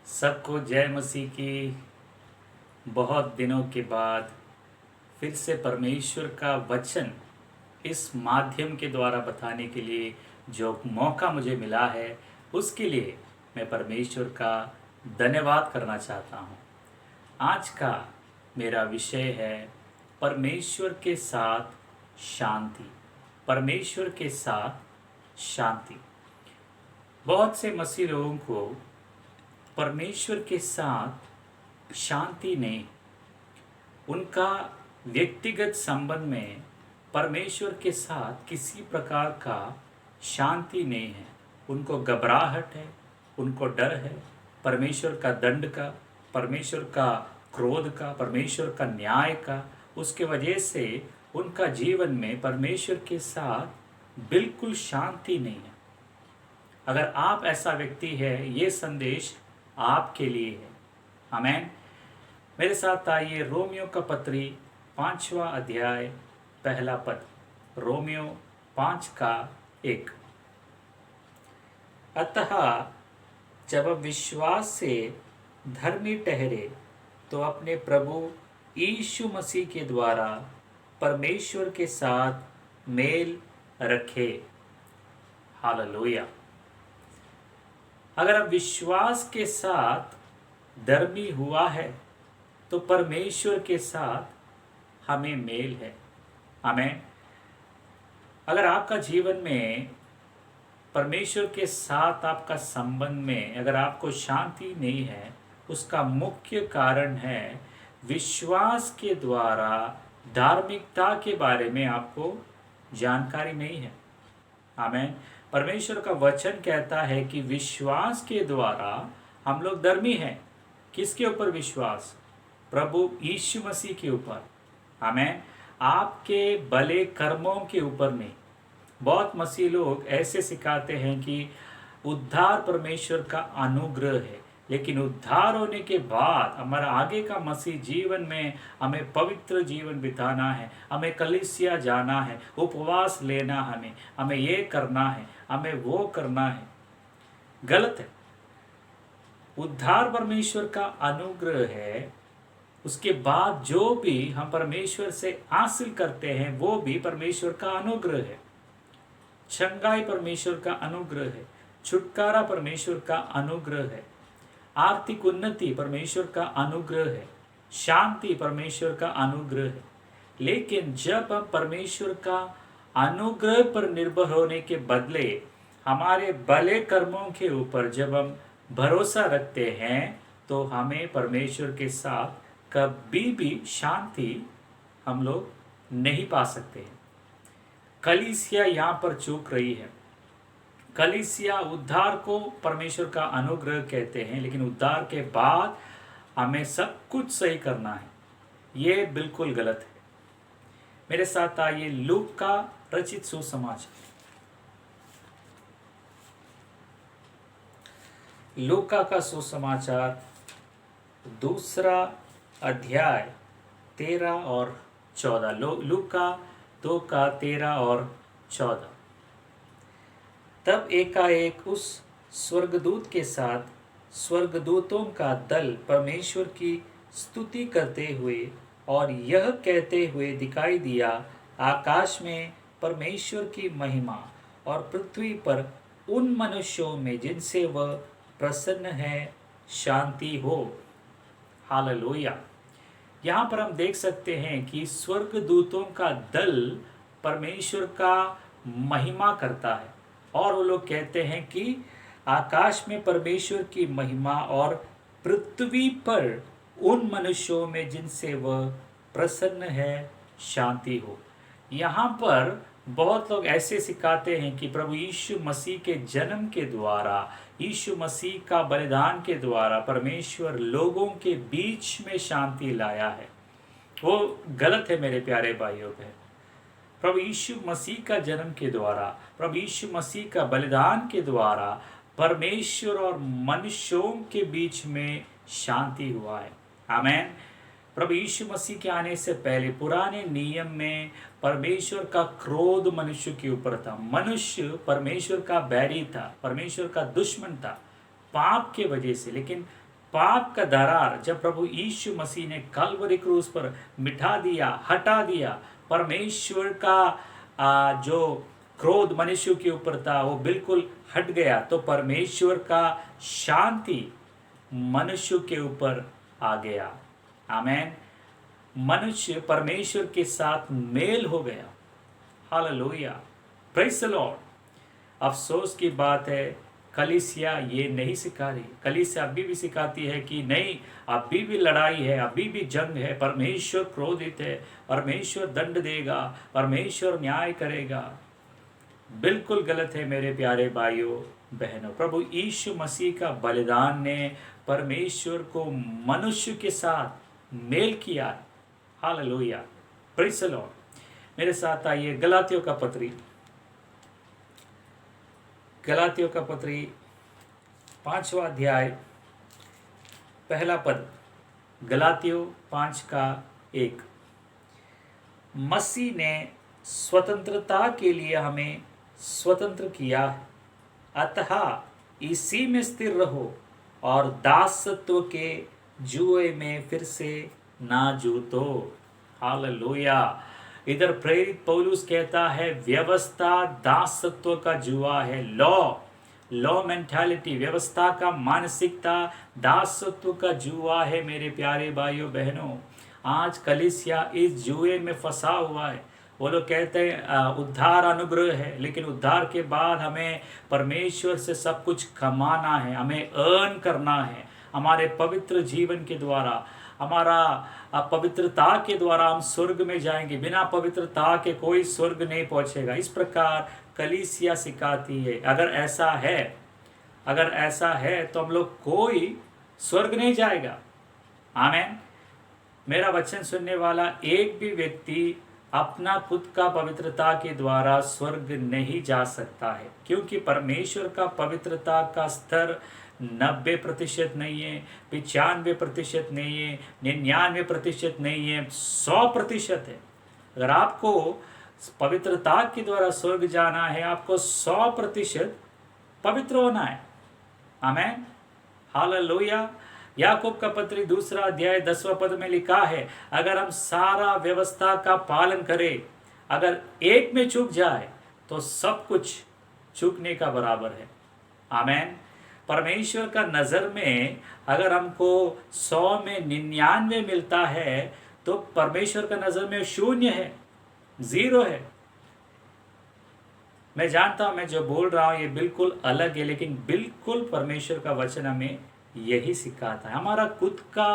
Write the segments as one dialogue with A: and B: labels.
A: सबको जय मसीह की। बहुत दिनों के बाद फिर से परमेश्वर का वचन इस माध्यम के द्वारा बताने के लिए जो मौका मुझे मिला है उसके लिए मैं परमेश्वर का धन्यवाद करना चाहता हूँ। आज का मेरा विषय है परमेश्वर के साथ शांति। परमेश्वर के साथ शांति। बहुत से मसीह लोगों को परमेश्वर के साथ शांति नहीं। उनका व्यक्तिगत संबंध में परमेश्वर के साथ किसी प्रकार का शांति नहीं है। उनको घबराहट है, उनको डर है परमेश्वर का दंड का, परमेश्वर का क्रोध का, परमेश्वर का न्याय का। उसके वजह से उनका जीवन में परमेश्वर के साथ बिल्कुल शांति नहीं है। अगर आप ऐसा व्यक्ति है, ये संदेश आपके लिए है। आमीन। मेरे साथ आइए रोमियो का पत्री 5वां अध्याय पहला पद। रोमियो 5:1। अतः जब हम विश्वास से धर्मी ठहरे तो अपने प्रभु यीशु मसीह के द्वारा परमेश्वर के साथ मेल रखे। हालेलुया। अगर हम विश्वास के साथ धर्मी हुआ है तो परमेश्वर के साथ हमें मेल है। हमें अगर आपका जीवन में परमेश्वर के साथ आपका संबंध में अगर आपको शांति नहीं है, उसका मुख्य कारण है विश्वास के द्वारा धार्मिकता के बारे में आपको जानकारी नहीं है। आमीन। परमेश्वर का वचन कहता है कि विश्वास के द्वारा हम लोग धर्मी हैं। किसके ऊपर विश्वास? प्रभु यीशु मसीह के ऊपर। आमीन। आपके भले कर्मों के ऊपर नहीं। बहुत मसीह लोग ऐसे सिखाते हैं कि उद्धार परमेश्वर का अनुग्रह है, लेकिन उद्धार होने के बाद हमारा आगे का मसीह जीवन में हमें पवित्र जीवन बिताना है, हमें कलीसिया जाना है, उपवास लेना, हमें ये करना है, हमें वो करना है। गलत है। उद्धार परमेश्वर का अनुग्रह है। उसके बाद जो भी हम परमेश्वर से हासिल करते हैं वो भी परमेश्वर का अनुग्रह है। चंगाई परमेश्वर का अनुग्रह है। छुटकारा परमेश्वर का अनुग्रह है। आर्थिक उन्नति परमेश्वर का अनुग्रह है। शांति परमेश्वर का अनुग्रह है। लेकिन जब हम परमेश्वर का अनुग्रह पर निर्भर होने के बदले हमारे भले कर्मों के ऊपर जब हम भरोसा रखते हैं तो हमें परमेश्वर के साथ कभी भी शांति हम लोग नहीं पा सकते हैं। कलीसिया यहाँ पर चूक रही है। कलीसिया उद्धार को परमेश्वर का अनुग्रह कहते हैं, लेकिन उद्धार के बाद हमें सब कुछ सही करना है। ये बिल्कुल गलत है। मेरे साथ आइए लूक का रचित सुसमाचार, लूका का सुसमाचार 2 अध्याय 13 और 14। लूका 2:13 और 14। तब एकाएक उस स्वर्गदूत के साथ स्वर्गदूतों का दल परमेश्वर की स्तुति करते हुए और यह कहते हुए दिखाई दिया, आकाश में परमेश्वर की महिमा और पृथ्वी पर उन मनुष्यों में जिनसे वह प्रसन्न है शांति हो। हालेलुया। यहाँ पर हम देख सकते हैं कि स्वर्गदूतों का दल परमेश्वर का महिमा करता है और वो लोग कहते हैं कि आकाश में परमेश्वर की महिमा और पृथ्वी पर उन मनुष्यों में जिनसे वह प्रसन्न है शांति हो। यहाँ पर बहुत लोग ऐसे सिखाते हैं कि प्रभु यीशु मसीह के जन्म के द्वारा, यीशु मसीह का बलिदान के द्वारा परमेश्वर लोगों के बीच में शांति लाया है। वो गलत है मेरे प्यारे भाइयों बहन। प्रभु यीशु मसीह का जन्म के द्वारा, प्रभु यीशु मसीह का बलिदान के द्वारा परमेश्वर और मनुष्यों के बीच में शांति हुआ है। आमीन। प्रभु यीशु मसीह के आने से पहले पुराने नियम में परमेश्वर का क्रोध मनुष्य के ऊपर था। मनुष्य परमेश्वर का बैरी था, परमेश्वर का दुश्मन था पाप के वजह से। लेकिन पाप का दरार जब प्रभु यीशु मसीह ने कल्वरी क्रूस पर मिटा दिया, हटा दिया, परमेश्वर का जो क्रोध मनुष्य के ऊपर था वो बिल्कुल हट गया, तो परमेश्वर का शांति मनुष्य के ऊपर आ गया। आमेन। मनुष्य परमेश्वर के साथ मेल हो गया। Hallelujah, praise the Lord. अफसोस की बात है, कलीसिया ये नहीं सिखा रही। कलीसिया अभी भी सिखाती है कि नहीं, अभी भी लड़ाई है, अभी भी जंग है, परमेश्वर क्रोधित है, परमेश्वर दंड देगा, परमेश्वर न्याय करेगा। बिल्कुल गलत है मेरे प्यारे भाइयों बहनों। प्रभु यीशु मसीह का बलिदान ने परमेश्वर को मनुष्य के साथ मेल किया। Hallelujah, praise the Lord. मेरे साथ आइए गलातियों का पत्री, गलातियों का पत्री 5वां अध्याय पहला पद। गलातियों 5 का 1। मसीह ने स्वतंत्रता के लिए हमें स्वतंत्र किया, अतः इसी में स्थिर रहो और दासत्व के जुए में फिर से ना जूतो। हालेलुया। इधर प्रेरित पौलुस कहता है व्यवस्था दासत्व का जुआ है। लॉ मेंटालिटी, व्यवस्था का मानसिकता दासत्व का जुआ है। मेरे प्यारे भाइयों बहनों, आज कलीसिया इस जुए में फंसा हुआ है। वो लोग कहते हैं उद्धार अनुग्रह है, लेकिन उद्धार के बाद हमें परमेश्वर से सब कुछ कमाना है, हमें अर्न करना है। हमारे पवित्र जीवन के द्वारा, हमारा पवित्रता के द्वारा हम स्वर्ग में जाएंगे। बिना पवित्रता के कोई स्वर्ग नहीं पहुंचेगा। इस प्रकार कलीसिया सिखाती है। अगर ऐसा है तो हम लोग कोई स्वर्ग नहीं जाएगा। आमीन। मेरा वचन सुनने वाला एक भी व्यक्ति अपना खुद का पवित्रता के द्वारा स्वर्ग नहीं जा सकता है, क्योंकि परमेश्वर का पवित्रता का स्तर 90% नहीं है, 95% नहीं है, 99% नहीं है, 100% है। अगर आपको पवित्रता के द्वारा स्वर्ग जाना है, आपको 100% पवित्र होना है। आमीन, हालेलुया। याकूब का पत्री 2 अध्याय 10वां पद में लिखा है, अगर हम सारा व्यवस्था का पालन करें, अगर एक में चूक जाए तो सब कुछ चूकने का बराबर है। आमीन। परमेश्वर का नज़र में अगर हमको 100 में 99 मिलता है तो परमेश्वर का नज़र में 0 है, 0 है। मैं जानता हूं मैं जो बोल रहा हूं ये बिल्कुल अलग है, लेकिन बिल्कुल परमेश्वर का वचन हमें यही सिखाता है। हमारा खुद का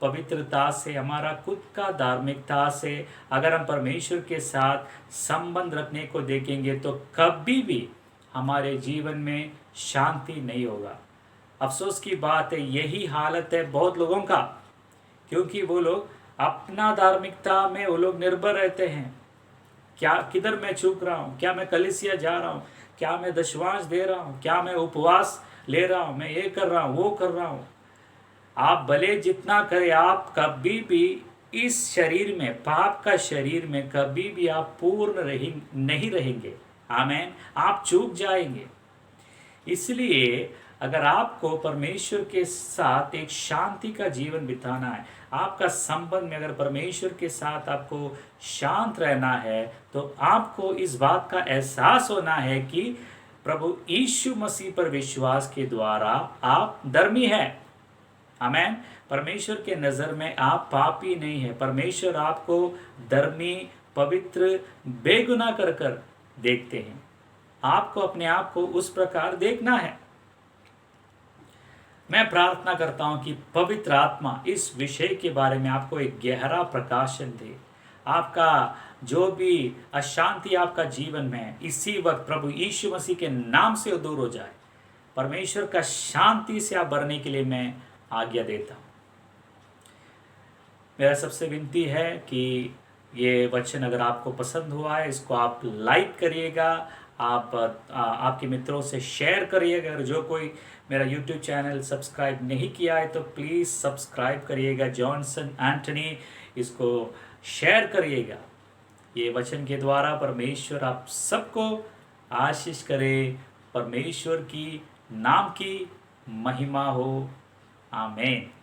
A: पवित्रता से, हमारा खुद का धार्मिकता से अगर हम परमेश्वर के साथ संबंध रखने को देखेंगे तो कभी भी हमारे जीवन में शांति नहीं होगा। अफसोस की बात है, यही हालत है बहुत लोगों का, क्योंकि वो लोग अपना धार्मिकता में वो लोग निर्भर रहते हैं। क्या किधर मैं चूक रहा हूँ, क्या मैं कलीसिया जा रहा हूँ, क्या मैं दशवांश दे रहा हूँ, क्या मैं उपवास ले रहा हूँ, मैं ये कर रहा हूँ, वो कर रहा हूँ। आप भले जितना करें, आप कभी भी इस शरीर में, पाप का शरीर में कभी भी आप पूर्ण नहीं रहेंगे। आमीन। आप चूक जाएंगे। इसलिए अगर आपको परमेश्वर के साथ एक शांति का जीवन बिताना है, आपका संबंध में अगर परमेश्वर के साथ आपको शांत रहना है, तो आपको इस बात का एहसास होना है कि प्रभु यीशु मसीह पर विश्वास के द्वारा आप धर्मी हैं। आमीन। परमेश्वर के नज़र में आप पापी नहीं है। परमेश्वर आपको धर्मी, पवित्र, बेगुनाह कर कर देखते हैं। आपको अपने आप को उस प्रकार देखना है। मैं प्रार्थना करता हूं कि पवित्र आत्मा इस विषय के बारे में आपको एक गहरा प्रकाशन दे। आपका जो भी अशांति आपका जीवन में है, इसी वक्त प्रभु यीशु मसीह के नाम से दूर हो जाए। परमेश्वर का शांति से आप भरने के लिए मैं आज्ञा देता हूं। मेरा सबसे विनती है कि ये वचन अगर आपको पसंद हुआ है, इसको आप लाइक करिएगा, आपके मित्रों से शेयर करिएगा। अगर जो कोई मेरा यूट्यूब चैनल सब्सक्राइब नहीं किया है तो प्लीज़ सब्सक्राइब करिएगा। जॉनसन एंटनी, इसको शेयर करिएगा। ये वचन के द्वारा परमेश्वर आप सबको आशीष करे। परमेश्वर की नाम की महिमा हो। आमेन।